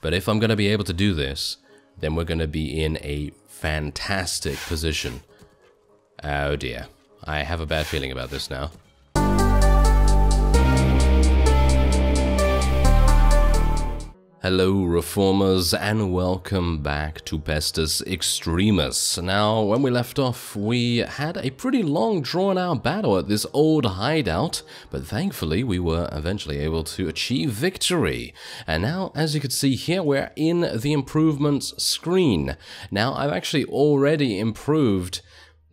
But if I'm going to be able to do this, then we're going to be in a fantastic position. Oh dear. I have a bad feeling about this now. Hello Reformers and welcome back to Pestis Extremus. Now, when we left off, we had a pretty long drawn out battle at this old hideout, but thankfully we were eventually able to achieve victory. And now, as you can see here, we're in the improvements screen. Now, I've actually already improved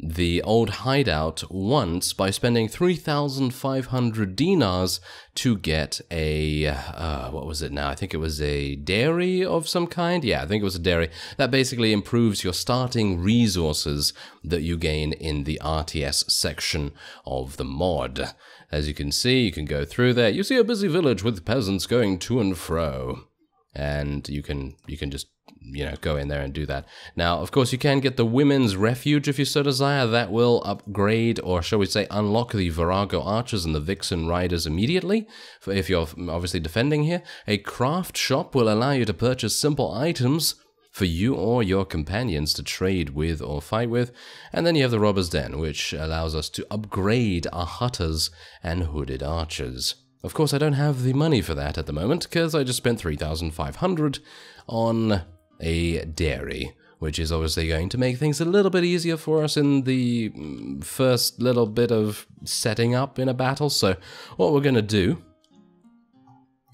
the old hideout once by spending 3,500 dinars to get a, what was it now? I think it was a dairy of some kind? Yeah, I think it was a dairy. That basically improves your starting resources that you gain in the RTS section of the mod. As you can see, you can go through there. You see a busy village with peasants going to and fro. And you can just, you know, go in there and do that. Now, of course, you can get the Women's Refuge if you so desire. That will upgrade, or shall we say, unlock the Virago Archers and the Vixen Riders immediately, if you're obviously defending here. A craft shop will allow you to purchase simple items for you or your companions to trade with or fight with. And then you have the Robber's Den, which allows us to upgrade our Hutters and Hooded Archers. Of course, I don't have the money for that at the moment, because I just spent 3,500 on a dairy, which is obviously going to make things a little bit easier for us in the first little bit of setting up in a battle. So what we're going to do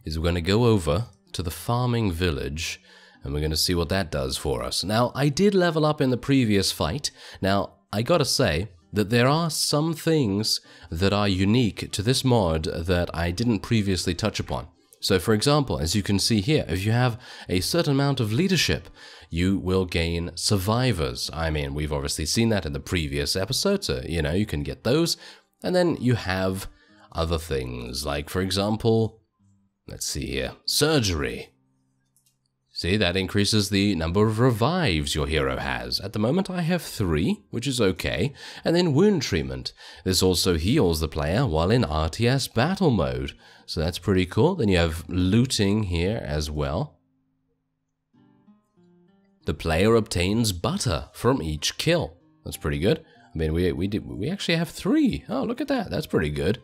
is we're going to go over to the farming village, and we're going to see what that does for us. Now, I did level up in the previous fight. Now, I gotta say that there are some things that are unique to this mod that I didn't previously touch upon. So for example, as you can see here, if you have a certain amount of leadership, you will gain survivors. I mean, we've obviously seen that in the previous episode, so you know, you can get those. And then you have other things, like for example, let's see here, surgery. See, that increases the number of revives your hero has. At the moment I have 3, which is okay. And then wound treatment. This also heals the player while in RTS battle mode. So that's pretty cool. Then you have looting here as well. The player obtains butter from each kill. That's pretty good. I mean, we actually have 3. Oh, look at that. That's pretty good.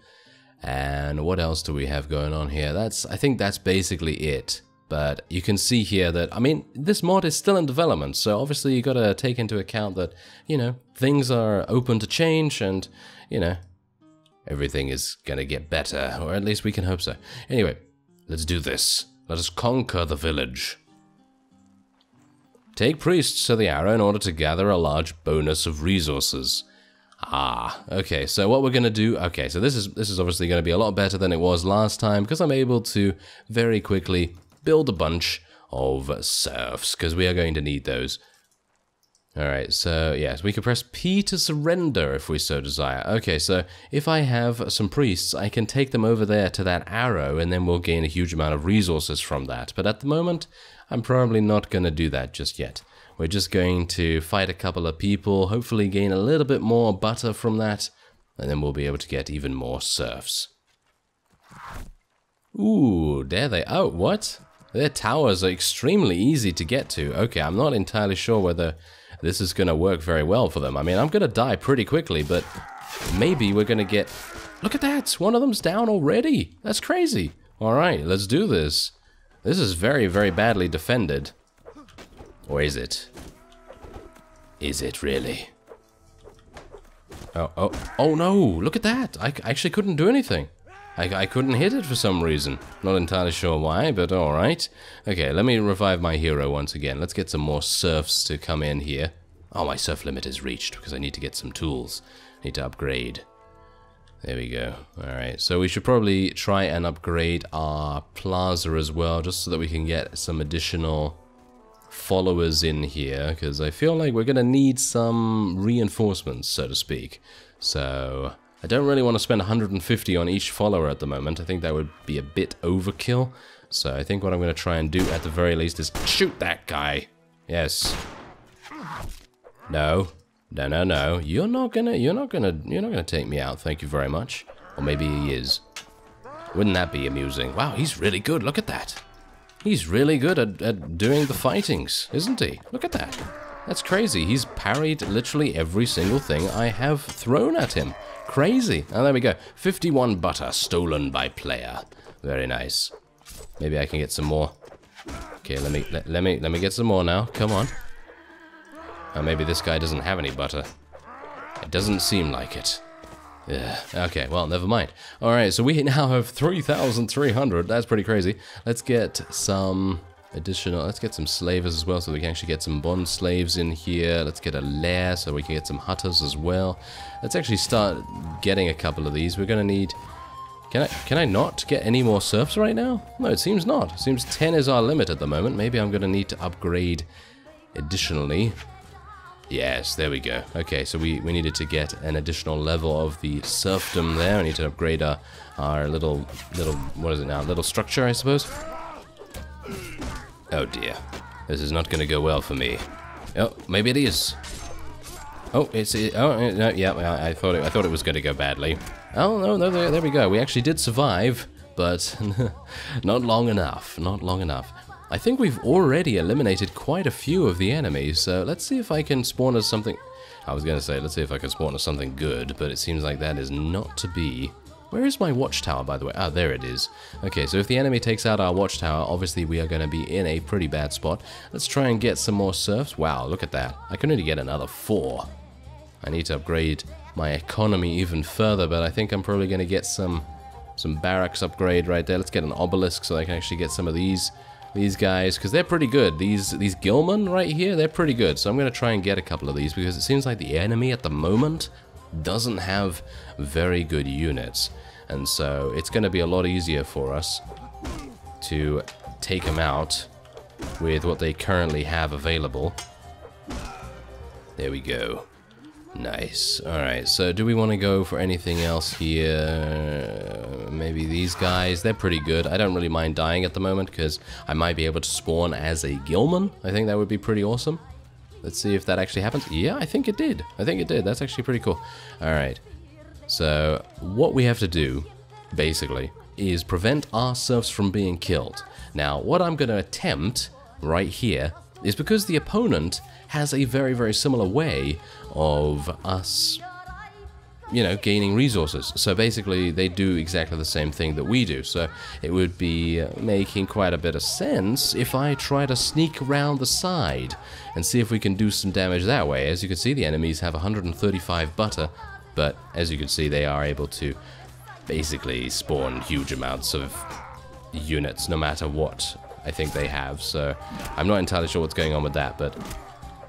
And what else do we have going on here? I think that's basically it. But you can see here that, I mean, this mod is still in development, so obviously you gotta take into account that, you know, things are open to change and, you know, everything is gonna get better, or at least we can hope so. Anyway, let's do this. Let us conquer the village. Take priests to the arrow in order to gather a large bonus of resources. Ah, okay, so what we're gonna do, okay, so this is obviously gonna be a lot better than it was last time, because I'm able to very quickly build a bunch of serfs, because we are going to need those. Alright, so yes, we can press P to surrender if we so desire. Okay, so if I have some priests, I can take them over there to that arrow, and then we'll gain a huge amount of resources from that. But at the moment, I'm probably not going to do that just yet. We're just going to fight a couple of people, hopefully gain a little bit more butter from that, and then we'll be able to get even more serfs. Ooh, there they... Oh, what? Their towers are extremely easy to get to. Okay, I'm not entirely sure whether this is going to work very well for them. I mean, I'm going to die pretty quickly, but maybe we're going to get... Look at that! One of them's down already! That's crazy! Alright, let's do this. This is very, very badly defended. Or is it? Is it really? Oh no! Look at that! I actually couldn't do anything. I couldn't hit it for some reason. Not entirely sure why, but alright. Okay, let me revive my hero once again. Let's get some more serfs to come in here. Oh, my serf limit is reached because I need to get some tools. I need to upgrade. There we go. Alright, so we should probably try and upgrade our plaza as well, just so that we can get some additional followers in here, because I feel like we're going to need some reinforcements, so to speak. So I don't really want to spend 150 on each follower at the moment. I think that would be a bit overkill. So I think what I'm going to try and do at the very least is shoot that guy. Yes. No. No, no, no. You're not gonna take me out. Thank you very much. Or maybe he is. Wouldn't that be amusing? Wow, he's really good. Look at that. He's really good at doing the fightings, isn't he? Look at that. That's crazy. He's parried literally every single thing I have thrown at him. Crazy. Oh, there we go. 51 butter stolen by player. Very nice. Maybe I can get some more. Okay, let me get some more now. Come on. Oh, maybe this guy doesn't have any butter. It doesn't seem like it. Yeah. Okay, well, never mind. Alright, so we now have 3,300. That's pretty crazy. Let's get some additional... Let's get some slavers as well, so we can actually get some bond slaves in here. Let's get a lair, so we can get some hutters as well. Let's actually start getting a couple of these. We're going to need... Can I not get any more serfs right now? No, it seems not. It seems 10 is our limit at the moment. Maybe I'm going to need to upgrade additionally. Yes, there we go. Okay, so we needed to get an additional level of the serfdom there. I need to upgrade our little, what is it now? Little structure, I suppose. Oh dear. This is not going to go well for me. Oh, maybe it is. Oh, no, yeah, I thought it was going to go badly. Oh, no, there we go. We actually did survive, but not long enough, not long enough. I think we've already eliminated quite a few of the enemies, so let's see if I can spawn us something... I was going to say, let's see if I can spawn us something good, but it seems like that is not to be. Where is my watchtower, by the way? Ah, there it is. Okay, so if the enemy takes out our watchtower, obviously we are going to be in a pretty bad spot. Let's try and get some more serfs. Wow, look at that. I can only get another 4. I need to upgrade my economy even further, but I think I'm probably going to get some barracks upgrade right there. Let's get an obelisk so I can actually get some of these guys, because they're pretty good. These Gilman right here, they're pretty good. So I'm going to try and get a couple of these, because it seems like the enemy at the moment doesn't have very good units. And so it's going to be a lot easier for us to take them out with what they currently have available. There we go. Nice. Alright, so do we want to go for anything else here? Maybe these guys. They're pretty good. I don't really mind dying at the moment because I might be able to spawn as a Gilman. I think that would be pretty awesome. Let's see if that actually happens. Yeah, I think it did. I think it did. That's actually pretty cool. Alright. So, what we have to do, basically, is prevent our serfs from being killed. Now, what I'm going to attempt right here is because the opponent has a very, very similar way of us, you know, gaining resources. So basically, they do exactly the same thing that we do. So it would be making quite a bit of sense if I try to sneak around the side and see if we can do some damage that way. As you can see, the enemies have 135 butter, but as you can see, they are able to basically spawn huge amounts of units, no matter what I think they have. So I'm not entirely sure what's going on with that, but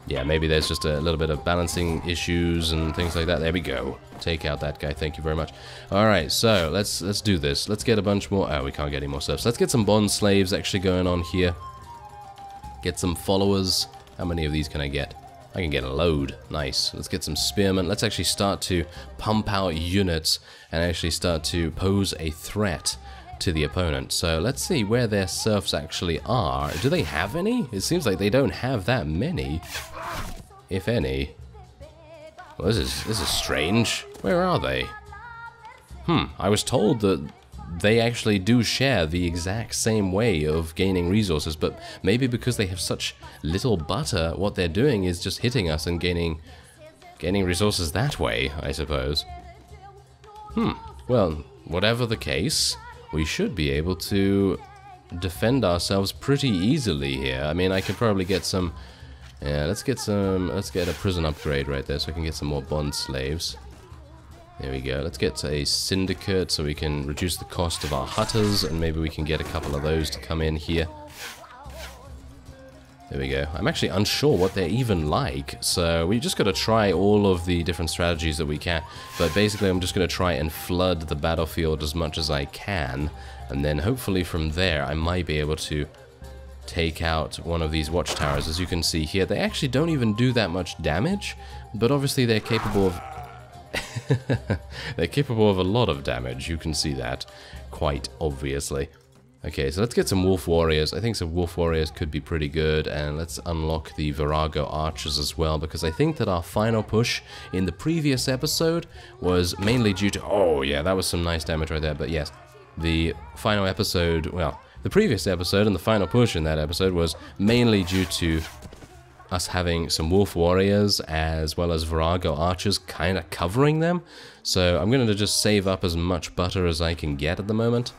yeah, maybe there's just a little bit of balancing issues and things like that. There we go. Take out that guy. Thank you very much. All right, so let's do this. Let's get a bunch more. Oh, we can't get any more serfs. Let's get some bond slaves actually going on here. Get some followers. How many of these can I get? I can get a load. Nice. Let's get some spearmen. Let's actually start to pump out units and actually start to pose a threat to the opponent. So let's see where their serfs actually are. Do they have any? It seems like they don't have that many, if any. Well, this is strange. Where are they? I was told that they actually do share the exact same way of gaining resources, but maybe because they have such little butter, what they're doing is just hitting us and gaining resources that way, I suppose. Well, whatever the case, we should be able to defend ourselves pretty easily here. I mean, I could probably get some... Yeah, let's get a prison upgrade right there so I can get some more bond slaves. There we go. Let's get a syndicate so we can reduce the cost of our hutters, and maybe we can get a couple of those to come in here. There we go. I'm actually unsure what they're even like, so we just got to try all of the different strategies that we can. But basically, I'm just going to try and flood the battlefield as much as I can, and then hopefully from there, I might be able to take out one of these watchtowers. As you can see here, they actually don't even do that much damage, but obviously they're capable of... they're capable of a lot of damage. You can see that quite obviously. Okay, so let's get some wolf warriors. I think some wolf warriors could be pretty good, and let's unlock the Virago archers as well, because I think that our final push in the previous episode was mainly due to... Oh yeah, that was some nice damage right there, but yes, the final episode, well, The previous episode and the final push in that episode was mainly due to us having some wolf warriors as well as Virago archers kind of covering them. So I'm going to just save up as much butter as I can get at the moment.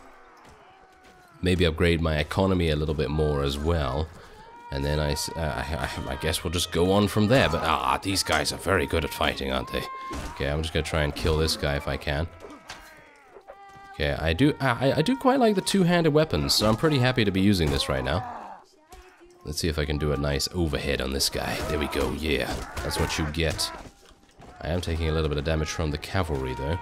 Maybe upgrade my economy a little bit more as well. And then I guess we'll just go on from there. But these guys are very good at fighting, aren't they? Okay, I'm just going to try and kill this guy if I can. Okay, I do quite like the two-handed weapons, so I'm pretty happy to be using this right now. Let's see if I can do a nice overhead on this guy. There we go, yeah. That's what you get. I am taking a little bit of damage from the cavalry, though.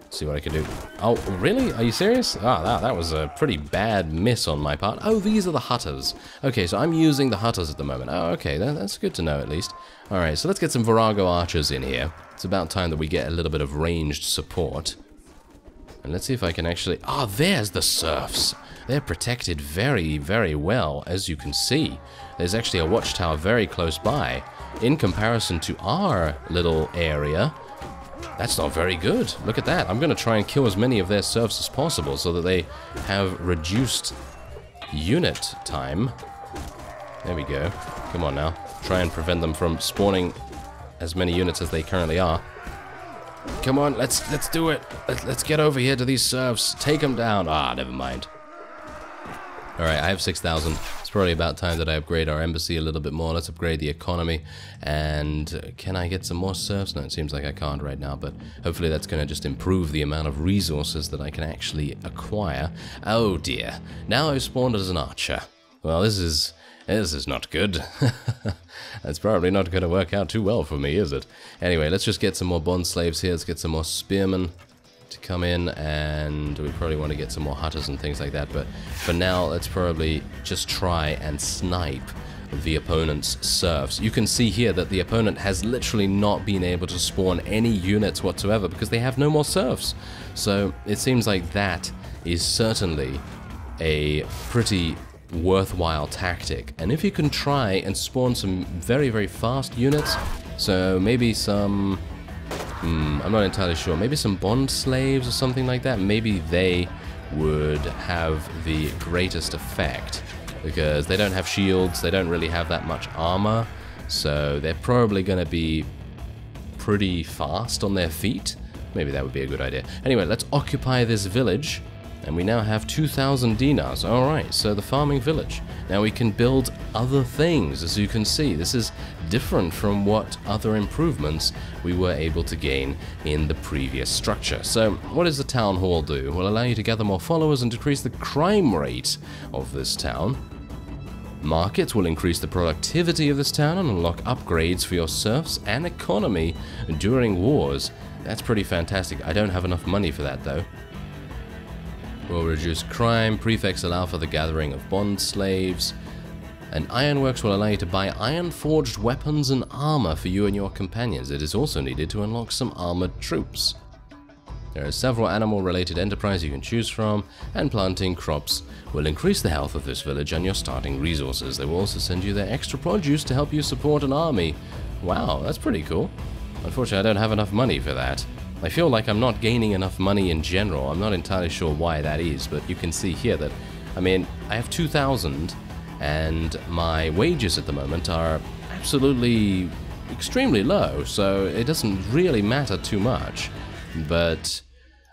Let's see what I can do. Oh, really? Are you serious? That was a pretty bad miss on my part. Oh, these are the hunters. Okay, so I'm using the hunters at the moment. Oh, okay, that's good to know at least. Alright, so let's get some Virago archers in here. It's about time that we get a little bit of ranged support. And let's see if I can actually... there's the serfs. They're protected very, very well, as you can see. There's actually a watchtower very close by. In comparison to our little area, that's not very good. Look at that. I'm going to try and kill as many of their serfs as possible so that they have reduced unit time. There we go. Come on now. Try and prevent them from spawning as many units as they currently are. Come on, let's do it. Let's get over here to these serfs. Take them down. Never mind. Alright, I have 6,000. It's probably about time that I upgrade our embassy a little bit more. Let's upgrade the economy. And can I get some more serfs? No, it seems like I can't right now, but hopefully that's going to just improve the amount of resources that I can actually acquire. Oh dear. Now I've spawned as an archer. Well, this is not good. That's probably not going to work out too well for me, is it? Anyway, let's just get some more bond slaves here. Let's get some more spearmen to come in, and we probably want to get some more hunters and things like that. But for now, let's probably just try and snipe the opponent's serfs. You can see here that the opponent has literally not been able to spawn any units whatsoever because they have no more serfs. So it seems like that is certainly a pretty worthwhile tactic. And if you can try and spawn some very, very fast units, so maybe some... I'm not entirely sure. Maybe some bond slaves or something like that. Maybe they would have the greatest effect because they don't have shields, they don't really have that much armor, so they're probably going to be pretty fast on their feet. Maybe that would be a good idea. Anyway, let's occupy this village. And we now have 2,000 dinars. Alright, so the farming village. Now we can build other things, as you can see. This is different from what other improvements we were able to gain in the previous structure. So, what does the town hall do? Will allow you to gather more followers and decrease the crime rate of this town. Markets will increase the productivity of this town and unlock upgrades for your serfs and economy during wars. That's pretty fantastic. I don't have enough money for that, though. Will reduce crime. Prefects allow for the gathering of bond slaves. And ironworks will allow you to buy iron-forged weapons and armor for you and your companions. It is also needed to unlock some armored troops. There are several animal-related enterprises you can choose from, and planting crops will increase the health of this village and your starting resources. They will also send you their extra produce to help you support an army. Wow, that's pretty cool. Unfortunately, I don't have enough money for that. I feel like I'm not gaining enough money in general. I'm not entirely sure why that is, but you can see here that, I mean, I have 2,000, and my wages at the moment are absolutely extremely low, so it doesn't really matter too much. But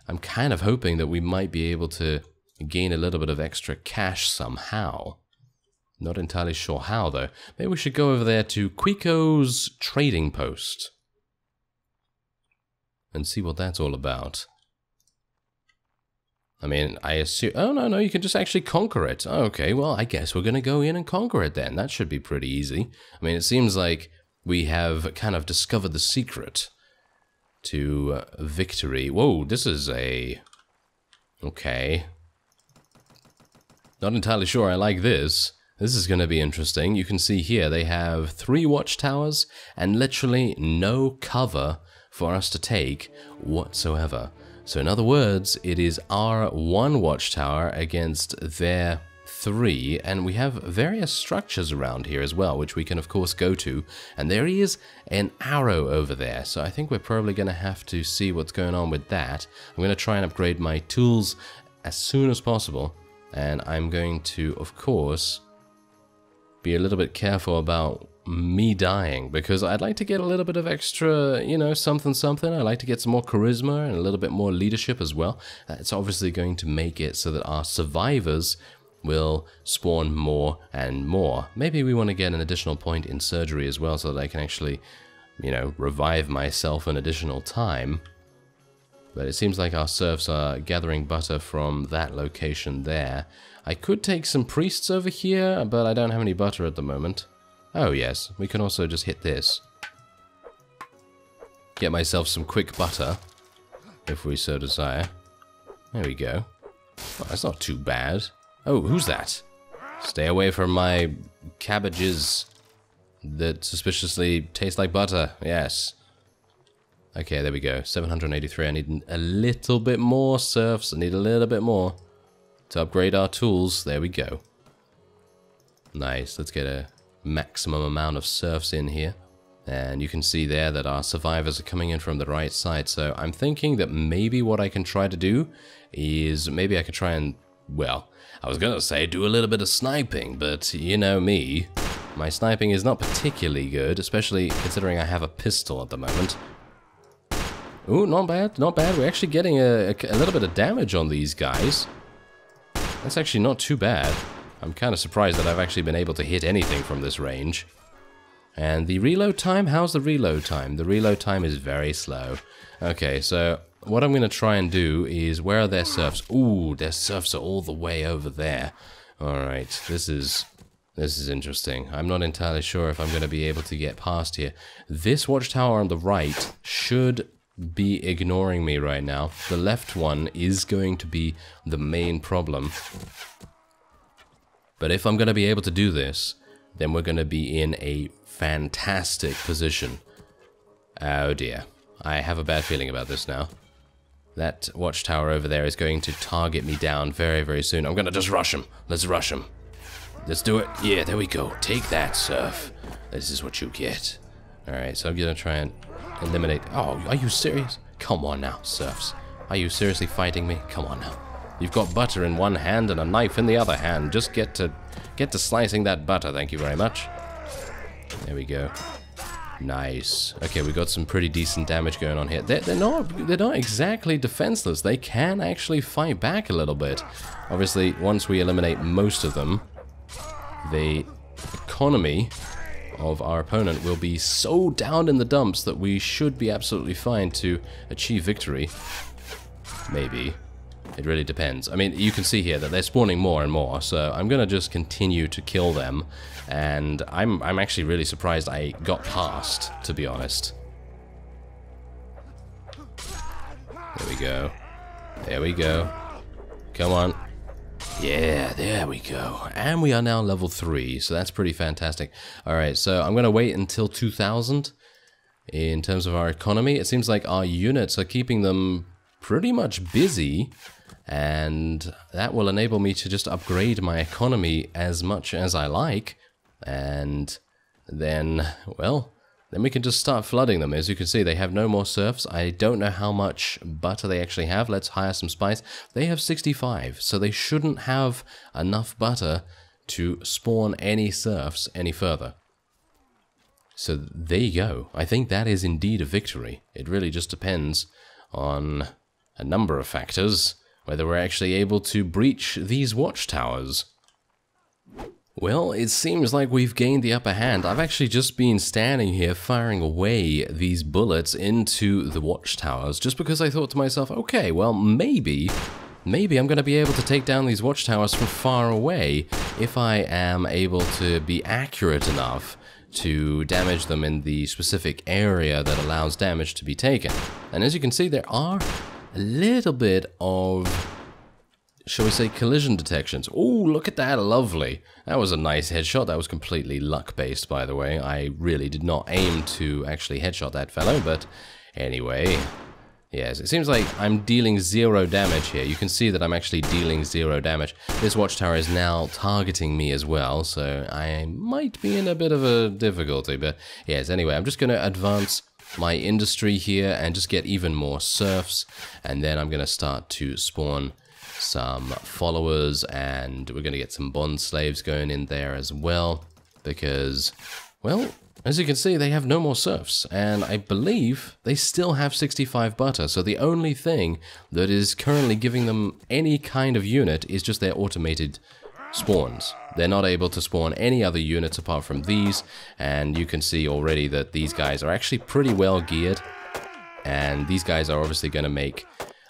I'm kind of hoping that we might be able to gain a little bit of extra cash somehow. Not entirely sure how, though. Maybe we should go over there to Quico's trading post and see what that's all about. I mean, I assume... Oh, no, you can just actually conquer it. Okay, well, I guess we're going to go in and conquer it then. That should be pretty easy. I mean, it seems like we have kind of discovered the secret to victory. Whoa, this is a... Okay. Not entirely sure I like this. This is going to be interesting. You can see here they have 3 watchtowers and literally no cover for us to take whatsoever. So in other words, it is our 1 watchtower against their 3, and we have various structures around here as well, which we can of course go to, and there is an arrow over there, so I think we're probably going to have to see what's going on with that. I'm going to try and upgrade my tools as soon as possible. And I'm going to, of course, be a little bit careful about me dying, because I'd like to get a little bit of extra, you know, something. I like to get some more charisma and a little bit more leadership as well. That's obviously going to make it so that our survivors will spawn more and more. Maybe we want to get an additional point in surgery as well, so that I can actually, you know, revive myself an additional time. But it seems like our serfs are gathering butter from that location there. I could take some priests over here, but I don't have any butter at the moment. Oh yes, we can also just hit this. Get myself some quick butter, if we so desire. There we go. Oh, that's not too bad. Oh, who's that? Stay away from my cabbages that suspiciously taste like butter. Yes. Okay, there we go. 783. I need a little bit more serfs. I need a little bit more to upgrade our tools. There we go. Nice. Let's get a maximum amount of serfs in here. And you can see there that our survivors are coming in from the right side. So I'm thinking that maybe what I can try to do is maybe I could try and, well, I was gonna say do a little bit of sniping, but you know me. My sniping is not particularly good, especially considering I have a pistol at the moment. Ooh, not bad, not bad. We're actually getting a little bit of damage on these guys. That's actually not too bad. I'm kind of surprised that I've actually been able to hit anything from this range. And the reload time? How's the reload time? The reload time is very slow. Okay, so what I'm going to try and do is, where are their serfs? Ooh, their serfs are all the way over there. Alright, this is interesting. I'm not entirely sure if I'm going to be able to get past here. This watchtower on the right should be ignoring me right now. The left one is going to be the main problem. But if I'm going to be able to do this, then we're going to be in a fantastic position. Oh dear. I have a bad feeling about this now. That watchtower over there is going to target me down very, very soon. I'm going to just rush him. Let's rush him. Let's do it. Yeah, there we go. Take that, serf. This is what you get. Alright, so I'm going to try and eliminate... Oh, are you serious? Come on now, serfs. Are you seriously fighting me? Come on now. You've got butter in one hand and a knife in the other hand. Just get to slicing that butter, thank you very much. There we go. Nice. Okay, we got some pretty decent damage going on here. They're not exactly defenseless. They can actually fight back a little bit. Obviously, once we eliminate most of them, the economy of our opponent will be so down in the dumps that we should be absolutely fine to achieve victory. Maybe. It really depends. I mean, you can see here that they're spawning more and more, so I'm gonna just continue to kill them, and I'm actually really surprised I got past, to be honest. There we go. There we go. Come on. Yeah, there we go. And we are now level 3, so that's pretty fantastic. Alright, so I'm gonna wait until 2000 in terms of our economy. It seems like our units are keeping them pretty much busy, and that will enable me to just upgrade my economy as much as I like, and then, well, then we can just start flooding them. As you can see, they have no more serfs. I don't know how much butter they actually have. Let's hire some spice. They have 65, so they shouldn't have enough butter to spawn any serfs any further. So there you go. I think that is indeed a victory. It really just depends on a number of factors, whether we're actually able to breach these watchtowers. Well, it seems like we've gained the upper hand. I've actually just been standing here firing away these bullets into the watchtowers just because I thought to myself, okay, well, maybe I'm going to be able to take down these watchtowers from far away if I am able to be accurate enough to damage them in the specific area that allows damage to be taken. And as you can see, there are a little bit of, shall we say, collision detections. Oh, look at that, lovely. That was a nice headshot. That was completely luck-based, by the way. I really did not aim to actually headshot that fellow, but anyway. Yes, it seems like I'm dealing 0 damage here. You can see that I'm actually dealing 0 damage. This watchtower is now targeting me as well, so I might be in a bit of a difficulty, but yes, anyway, I'm just going to advance my industry here and just get even more serfs, and then I'm going to start to spawn some followers, and we're going to get some bond slaves going in there as well, because, well, as you can see, they have no more serfs, and I believe they still have 65 butter, so the only thing that is currently giving them any kind of unit is just their automated spawns. They're not able to spawn any other units apart from these, and you can see already that these guys are actually pretty well geared, and these guys are obviously going to make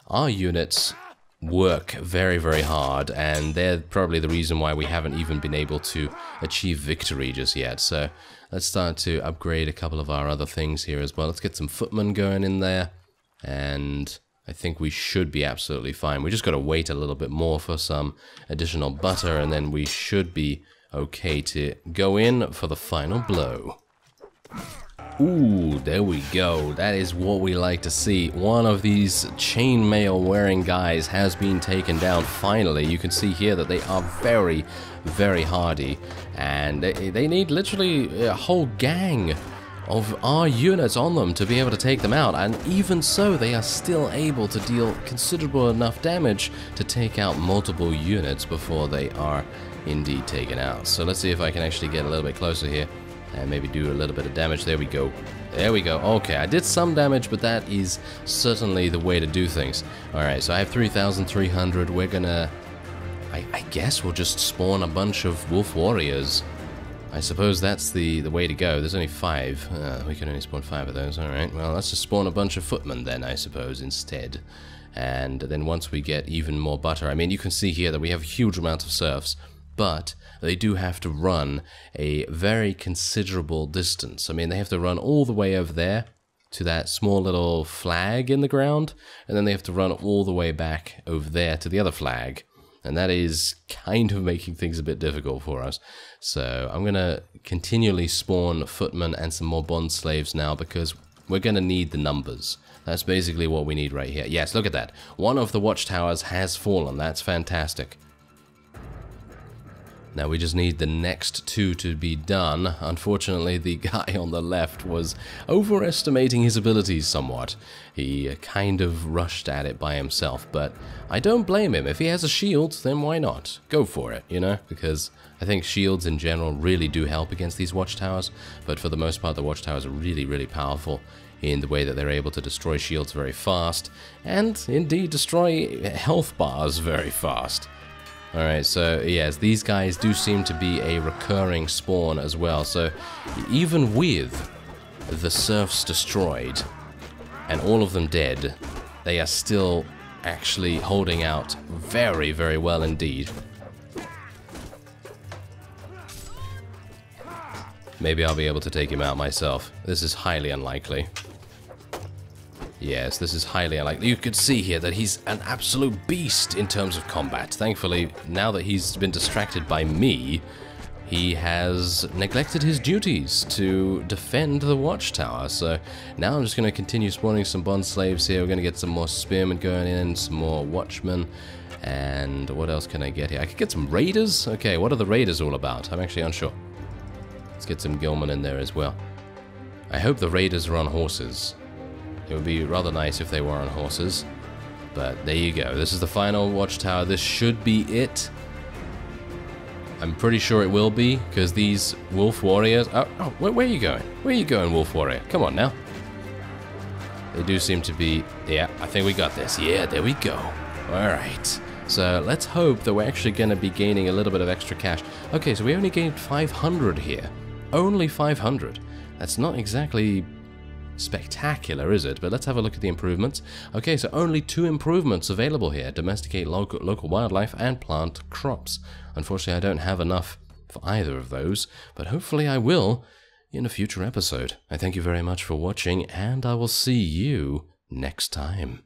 our units work very, very hard, and they're probably the reason why we haven't even been able to achieve victory just yet. So let's start to upgrade a couple of our other things here as well. Let's get some footmen going in there, and I think we should be absolutely fine. We just got to wait a little bit more for some additional butter, and then we should be okay to go in for the final blow. Ooh, there we go. That is what we like to see. One of these chainmail wearing guys has been taken down finally. You can see here that they are very, very hardy, and they need literally a whole gang of our units on them to be able to take them out, and even so they are still able to deal considerable enough damage to take out multiple units before they are indeed taken out. So let's see if I can actually get a little bit closer here and maybe do a little bit of damage. There we go. There we go. Okay, I did some damage, but that is certainly the way to do things. Alright, so I have 3,300. We're gonna... I guess we'll just spawn a bunch of wolf warriors. I suppose that's the way to go. There's only 5. We can only spawn 5 of those. Alright, well, let's just spawn a bunch of footmen then, I suppose, instead. And then once we get even more butter... I mean, you can see here that we have a huge amount of serfs, but they do have to run a very considerable distance. I mean, they have to run all the way over there to that small little flag in the ground, and then they have to run all the way back over there to the other flag. And that is kind of making things a bit difficult for us. So I'm going to continually spawn footmen and some more bond slaves now, because we're going to need the numbers. That's basically what we need right here. Yes, look at that. One of the watchtowers has fallen. That's fantastic. Now we just need the next 2 to be done. Unfortunately, the guy on the left was overestimating his abilities somewhat. He kind of rushed at it by himself, but I don't blame him. If he has a shield, then why not? Go for it, you know? Because I think shields in general really do help against these watchtowers, but for the most part the watchtowers are really, really powerful in the way that they're able to destroy shields very fast, and indeed destroy health bars very fast. Alright, so yes, these guys do seem to be a recurring spawn as well, so even with the serfs destroyed and all of them dead, they are still actually holding out very, very well indeed. Maybe I'll be able to take him out myself. This is highly unlikely. Yes, this is highly unlikely. You could see here that he's an absolute beast in terms of combat. Thankfully, now that he's been distracted by me, he has neglected his duties to defend the watchtower. So now I'm just going to continue spawning some bond slaves here. We're going to get some more spearmen going in, some more watchmen. And what else can I get here? I could get some raiders? Okay, what are the raiders all about? I'm actually unsure. Let's get some gillmen in there as well. I hope the raiders are on horses. It would be rather nice if they were on horses. But there you go. This is the final watchtower. This should be it. I'm pretty sure it will be, because these wolf warriors... Oh, where are you going? Where are you going, wolf warrior? Come on now. They do seem to be... Yeah, I think we got this. Yeah, there we go. Alright. So let's hope that we're actually going to be gaining a little bit of extra cash. Okay, so we only gained 500 here. Only 500. That's not exactly spectacular, is it? But let's have a look at the improvements. Okay, so only 2 improvements available here. Domesticate local wildlife and plant crops. Unfortunately, I don't have enough for either of those, but hopefully I will in a future episode. I thank you very much for watching, and I will see you next time.